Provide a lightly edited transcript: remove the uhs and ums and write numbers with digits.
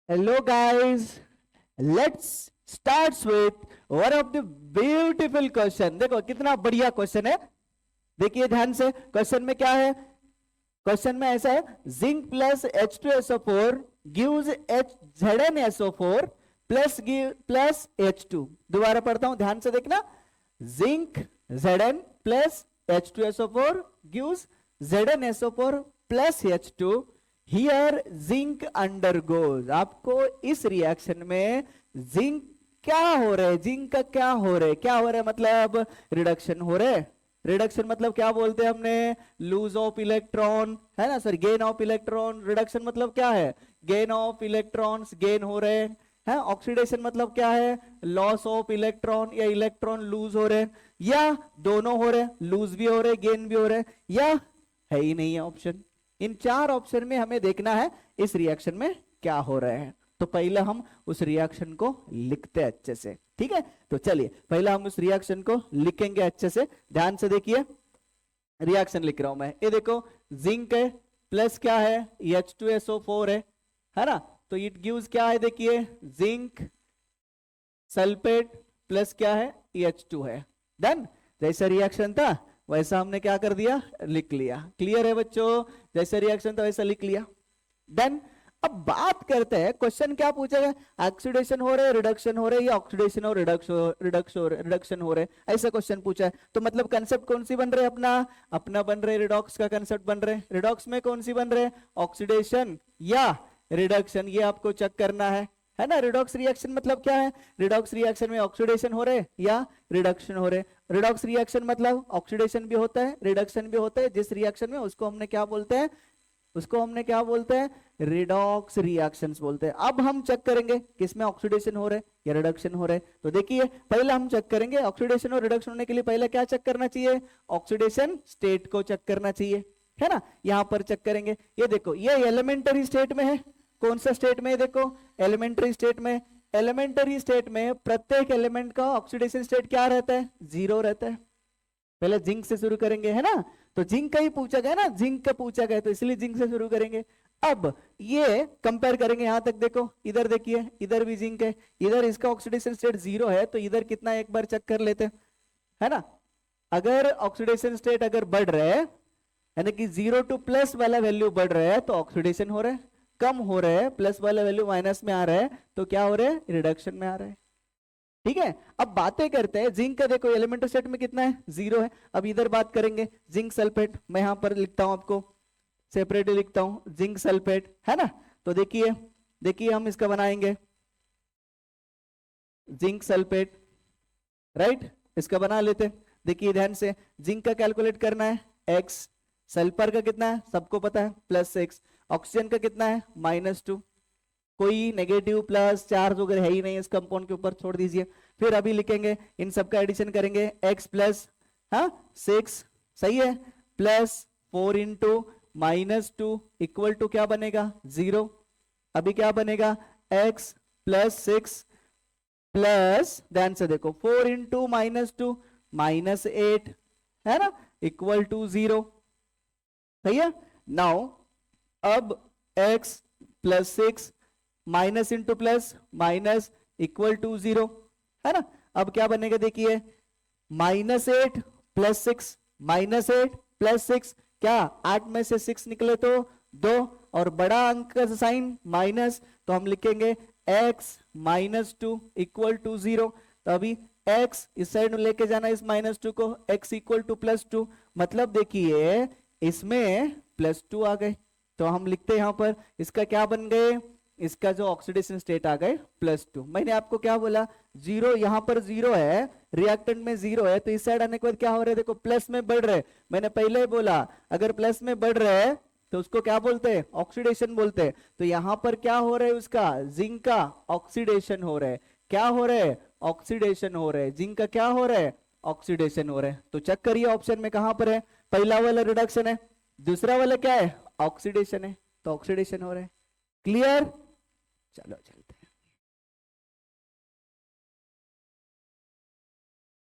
Hello guys, let's start with one of the beautiful question. देखो कितना बढ़िया question है। देखिए ध्यान से, क्वेश्चन में क्या है? क्वेश्चन में ऐसा है, zinc plus H2SO4 gives ZnSO4 plus H2। दोबारा पढ़ता हूं, ध्यान से देखना। Zinc Zn plus H2SO4 gives ZnSO4 plus H2। Here zinc undergoes, आपको इस रिएक्शन में जिंक क्या हो रहा है, जिंक का क्या हो रहा है, क्या हो रहा है मतलब रिडक्शन हो रहा है। रिडक्शन मतलब क्या बोलते हैं हमने? लूज ऑफ इलेक्ट्रॉन, है ना sir, gain of electron. Reduction मतलब क्या है? गेन ऑफ इलेक्ट्रॉन्स गेन हो रहे हैं। ऑक्सीडेशन मतलब क्या है? लॉस ऑफ इलेक्ट्रॉन या इलेक्ट्रॉन लूज हो रहे हैं, या दोनों हो रहे हैं, लूज भी हो रहे हैं गेन भी हो रहे हैं, या है ही नहीं है ऑप्शन। इन चार ऑप्शन में हमें देखना है इस रिएक्शन में क्या हो रहा है। तो पहले हम उस रिएक्शन को लिखते हैं अच्छे से, ठीक है। तो चलिए पहले हम उस रिएक्शन को लिखेंगे अच्छे से। ध्यान से देखिए, रिएक्शन लिख रहा हूं मैं। ये देखो, जिंक है प्लस क्या है? H2SO4 है ना। तो इट गिव्स क्या है? देखिए, जिंक सल्फेट प्लस क्या है? H2 है। डन। जैसा रिएक्शन था वैसा हमने क्या कर दिया? लिख लिया। क्लियर है बच्चों? जैसा रिएक्शन था वैसा लिख लिया। डन। अब बात करते हैं, क्वेश्चन क्या पूछेगा? ऑक्सीडेशन हो रहा है, रिडक्शन हो रहा है, या ऑक्सीडेशन और रिडक्शन हो रहा है, ऐसा क्वेश्चन पूछा है। तो मतलब कंसेप्ट कौन सी बन रहा है? अपना अपना बन रहा है, रिडॉक्स का कंसेप्ट बन रहा है। रिडॉक्स में कौन सी बन रहा है? ऑक्सीडेशन या रिडक्शन, ये आपको चेक करना है ना। रिडॉक्स रिएक्शन मतलब क्या है? रिडॉक्स रिएक्शन में ऑक्सीडेशन हो रहा है या रिडक्शन हो रहा है। रिडॉक्स रिएक्शन मतलब ऑक्सीडेशन भी होता है, रिडक्शन भी होता है। जिस रिएक्शन में, उसको हमने क्या बोलते हैं? उसको हमने क्या बोलते हैं? रिडॉक्स रिएक्शंस बोलते हैं। अब हम चेक करेंगे किसमें ऑक्सीडेशन हो रहा है या रिडक्शन हो रहा है। तो देखिए, पहले हम चेक करेंगे ऑक्सीडेशन और रिडक्शन होने के लिए पहले क्या चेक करना चाहिए? ऑक्सीडेशन स्टेट को चेक करना चाहिए, है ना। यहां पर चेक करेंगे। ये देखो, ये एलिमेंटरी स्टेट में है। कौन सा स्टेट में? देखो, एलिमेंटरी स्टेट में। एलिमेंटरी स्टेट में प्रत्येक एलिमेंट का ऑक्सीडेशन स्टेट क्या रहता है? जीरो रहता है। पहले जिंक से शुरू करेंगे, है ना। तो जिंक का ही पूछा गया ना, जिंक का पूछा गया, तो इसलिए जिंक से शुरू करेंगे। अब ये कंपेयर करेंगे, यहां तक देखो, इधर देखिए, इधर भी जिंक है, इधर इसका ऑक्सीडेशन स्टेट जीरो है, तो इधर कितना एक बार चेक कर लेते हैं, है ना। अगर ऑक्सीडेशन स्टेट अगर बढ़ रहा है, यानी कि जीरो टू प्लस वाला वैल्यू बढ़ रहा है, तो ऑक्सीडेशन हो रहा है। कम हो रहा है, प्लस वाला वैल्यू माइनस में आ रहा है, तो क्या हो रहा है? रिडक्शन में आ रहा है। ठीक है। अब बातें करते हैं जिंक का। देखो, एलिमेंटरी स्टेट में कितना है? जीरो है। अब इधर बात करेंगे जिंक सल्फेट। मैं यहां पर लिखता हूं, आपको सेपरेटली लिखता हूं, जिंक सल्फेट, है ना। तो देखिए, देखिए हम इसका बनाएंगे जिंक सल्फेट, राइट। इसका बना लेते हैं। देखिए ध्यान से, जिंक का कैलकुलेट करना है x, सल्फर का कितना है सबको पता है, +6, ऑक्सीजन का कितना है? -2। कोई नेगेटिव प्लस चार्ज वगैरह है ही नहीं इस कंपाउंड के ऊपर, छोड़ दीजिए। फिर अभी लिखेंगे, इन सबका एडिशन करेंगे, x प्लस 6, सही है, +4 इंटू -2 इक्वल टू क्या बनेगा? 0। अभी क्या बनेगा? x +6 प्लस, ध्यान से देखो, 4 इंटू -2 -8, है ना, इक्वल टू 0। सही है। नाउ अब x +6 minus into plus minus equal to 0, है ना। अब क्या बनेगा? देखिए, -8 + 6, -8 + 6, क्या 8 में से 6 निकले तो 2, और बड़ा अंक का साइन माइनस, तो हम लिखेंगे x -2 इक्वल टू 0। तो अभी x इस साइड में लेके जाना, इस -2 को, x इक्वल टू +2, मतलब देखिए इसमें +2 आ गए। तो हम लिखते हैं यहां पर, इसका क्या बन गए? इसका जो ऑक्सीडेशन स्टेट आ गए +2। मैंने आपको क्या बोला? 0, यहां पर 0 है, रिएक्टेंट में 0 है, तो इस साइड आने के बाद क्या हो रहा है? देखो, प्लस में बढ़ रहे। मैंने पहले ही बोला, अगर प्लस में बढ़ रहे हैं तो उसको क्या बोलते हैं? ऑक्सीडेशन बोलते हैं। तो यहां पर क्या हो रहा है? उसका, जिंक का ऑक्सीडेशन हो रहा है। क्या हो रहा है? ऑक्सीडेशन हो रहा है। जिंक का क्या हो रहा है? ऑक्सीडेशन हो रहा है। तो चेक करिए ऑप्शन में कहां पर है। पहला वाला रिडक्शन है, दूसरा वाला क्या है? ऑक्सीडेशन है, तो ऑक्सीडेशन हो रहा है। क्लियर? चलो चलो।